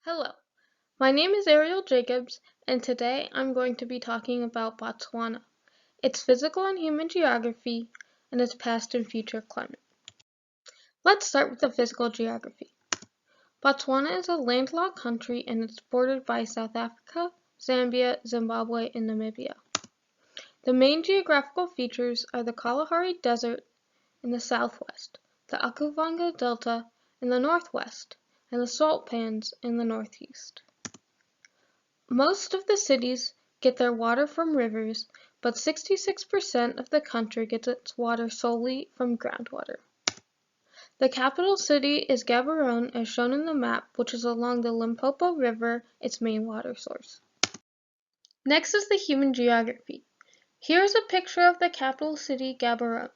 Hello, my name is Ariel Jacobs, and today I'm going to be talking about Botswana, its physical and human geography, and its past and future climate. Let's start with the physical geography. Botswana is a landlocked country and it's bordered by South Africa, Zambia, Zimbabwe, and Namibia. The main geographical features are the Kalahari Desert in the southwest, the Okavango Delta in the northwest, and the salt pans in the northeast. Most of the cities get their water from rivers, but 66% of the country gets its water solely from groundwater. The capital city is Gaborone, as shown in the map, which is along the Limpopo River, its main water source. Next is the human geography. Here is a picture of the capital city, Gaborone.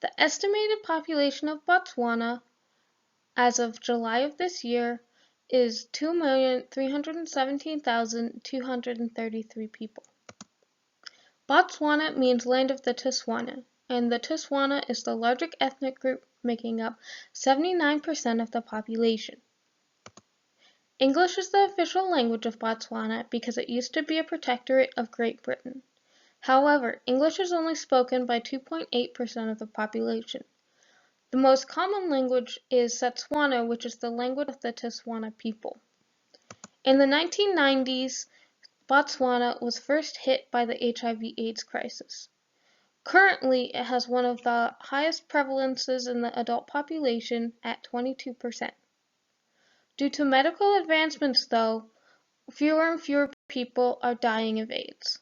The estimated population of Botswana, as of July of this year, is 2,317,233 people. Botswana means land of the Tswana, and the Tswana is the largest ethnic group making up 79% of the population. English is the official language of Botswana because it used to be a protectorate of Great Britain. However, English is only spoken by 2.8% of the population. The most common language is Setswana, which is the language of the Tswana people. In the 1990s, Botswana was first hit by the HIV/AIDS crisis. Currently, it has one of the highest prevalences in the adult population at 22%. Due to medical advancements, though, fewer and fewer people are dying of AIDS.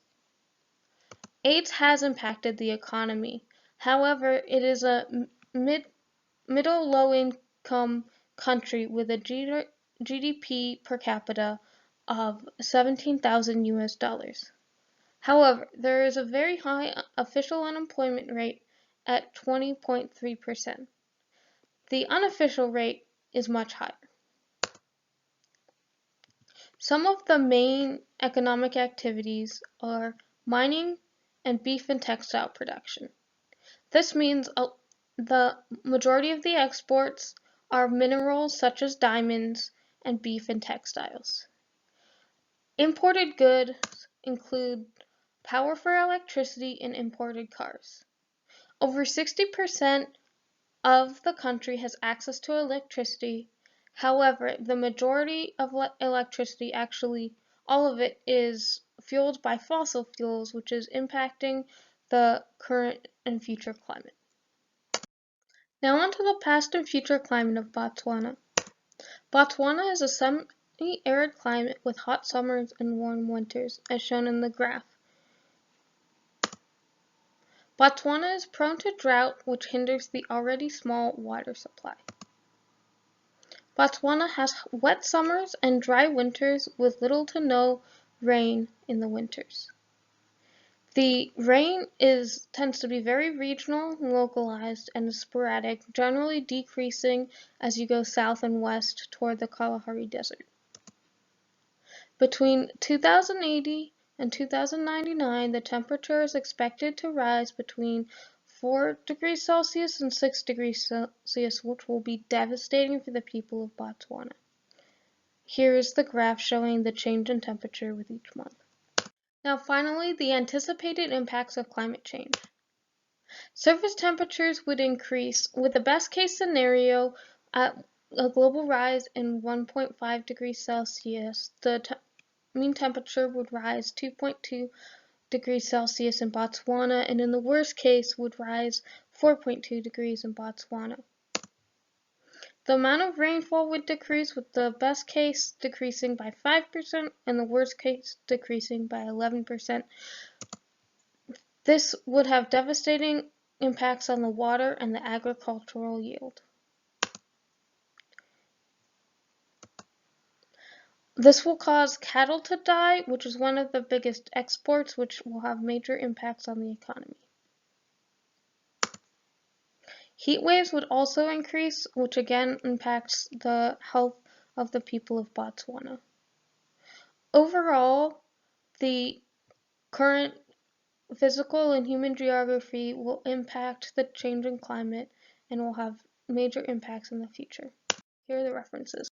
AIDS has impacted the economy. However, it is a middle-low-income country with a GDP per capita of $17,000. However, there is a very high official unemployment rate at 20.3%. The unofficial rate is much higher. Some of the main economic activities are mining and beef and textile production. This means the majority of the exports are minerals such as diamonds and beef and textiles. Imported goods include power for electricity and imported cars. Over 60% of the country has access to electricity. However, the majority of electricity, actually all of it, is fueled by fossil fuels, which is impacting the current and future climate. Now on to the past and future climate of Botswana. Botswana is a semi-arid climate with hot summers and warm winters, as shown in the graph. Botswana is prone to drought, which hinders the already small water supply. Botswana has wet summers and dry winters with little to no rain in the winters. The rain tends to be very regional, localized, and sporadic, generally decreasing as you go south and west toward the Kalahari Desert. Between 2080 and 2099, the temperature is expected to rise between 4 degrees Celsius and 6 degrees Celsius, which will be devastating for the people of Botswana. Here is the graph showing the change in temperature with each month. Now finally, the anticipated impacts of climate change. Surface temperatures would increase, with the best case scenario at a global rise in 1.5 degrees Celsius. The mean temperature would rise 2.2 degrees Celsius in Botswana, and in the worst case would rise 4.2 degrees in Botswana. The amount of rainfall would decrease, with the best case decreasing by 5% and the worst case decreasing by 11%. This would have devastating impacts on the water and the agricultural yield. This will cause cattle to die, which is one of the biggest exports, which will have major impacts on the economy. Heat waves would also increase, which again impacts the health of the people of Botswana. Overall, the current physical and human geography will impact the changing climate and will have major impacts in the future. Here are the references.